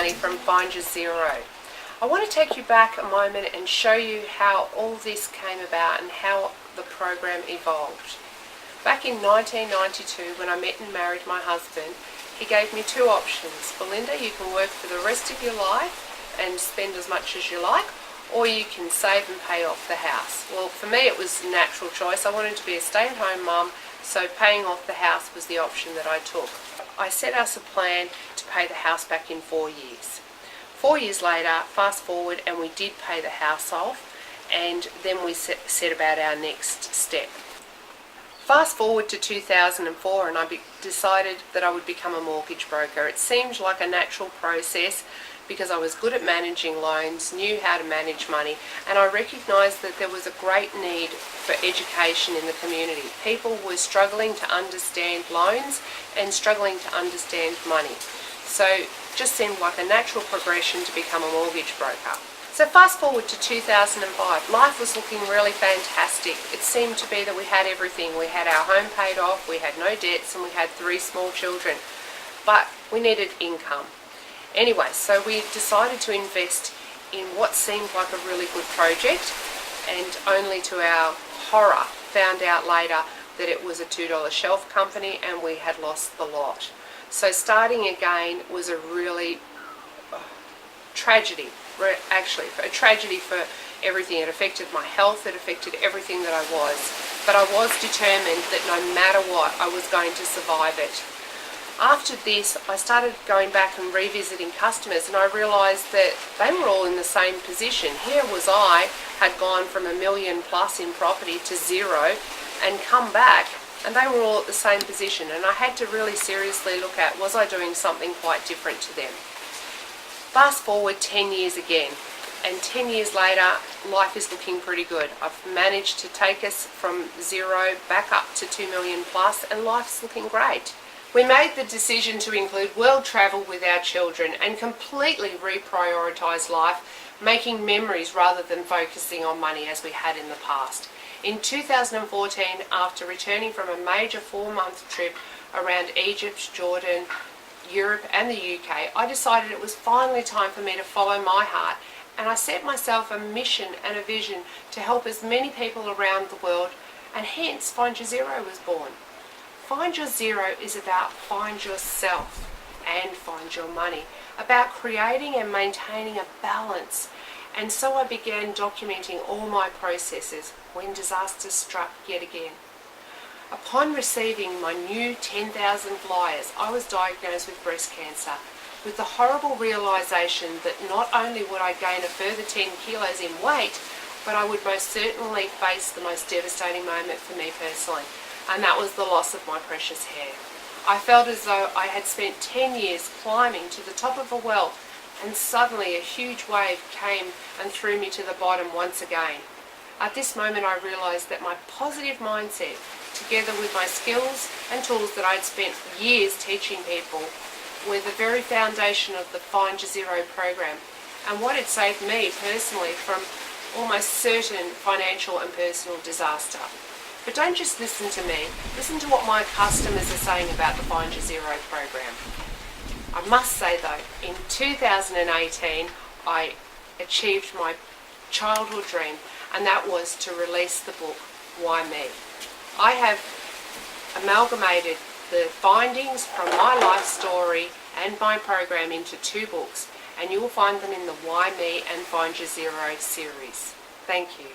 Mangani from Find Your Zero. I want to take you back a moment and show you how all this came about and how the program evolved. Back in 1992, when I met and married my husband, he gave me two options. Belinda, you can work for the rest of your life and spend as much as you like, or you can save and pay off the house. Well, for me it was a natural choice. I wanted to be a stay-at-home mum, so paying off the house was the option that I took. I set us a plan to pay the house back in 4 years. 4 years later, fast forward, and we did pay the house off, and then we set about our next step. Fast forward to 2004, and I decided that I would become a mortgage broker. It seemed like a natural process because I was good at managing loans, knew how to manage money, and I recognised that there was a great need for education in the community. People were struggling to understand loans and struggling to understand money. So it just seemed like a natural progression to become a mortgage broker. So fast forward to 2005, life was looking really fantastic. It seemed to be that we had everything. We had our home paid off, we had no debts, and we had 3 small children. But we needed income. Anyway, so we decided to invest in what seemed like a really good project, and only to our horror found out later that it was a $2 shelf company and we had lost the lot. So starting again was a really tragedy, actually, a tragedy for everything. It affected my health, it affected everything that I was. But I was determined that no matter what, I was going to survive it. After this, I started going back and revisiting customers, and I realised that they were all in the same position. Here was I, had gone from $1 million plus in property to 0 and come back, and they were all at the same position, and I had to really seriously look at, was I doing something quite different to them? Fast forward 10 years again, and 10 years later, life is looking pretty good. I've managed to take us from 0 back up to 2 million plus, and life's looking great. We made the decision to include world travel with our children and completely reprioritise life, making memories rather than focusing on money as we had in the past. In 2014, after returning from a major 4-month trip around Egypt, Jordan, Europe and the UK, I decided it was finally time for me to follow my heart, and I set myself a mission and a vision to help as many people around the world, and hence Find Your Zero was born. Find Your Zero is about find yourself and find your money, about creating and maintaining a balance. And so I began documenting all my processes when disaster struck yet again. Upon receiving my new 10,000 flyers, I was diagnosed with breast cancer, with the horrible realisation that not only would I gain a further 10 kilos in weight, but I would most certainly face the most devastating moment for me personally, and that was the loss of my precious hair. I felt as though I had spent 10 years climbing to the top of a well, and suddenly a huge wave came and threw me to the bottom once again. At this moment I realised that my positive mindset, together with my skills and tools that I'd spent years teaching people, were the very foundation of the Find Your Zero program, and what had saved me personally from almost certain financial and personal disaster. But don't just listen to me, listen to what my customers are saying about the Find Your Zero program. I must say though, in 2018 I achieved my childhood dream, and that was to release the book, Why Me? I have amalgamated the findings from my life story and my program into 2 books, and you will find them in the Why Me and Find Your Zero series. Thank you.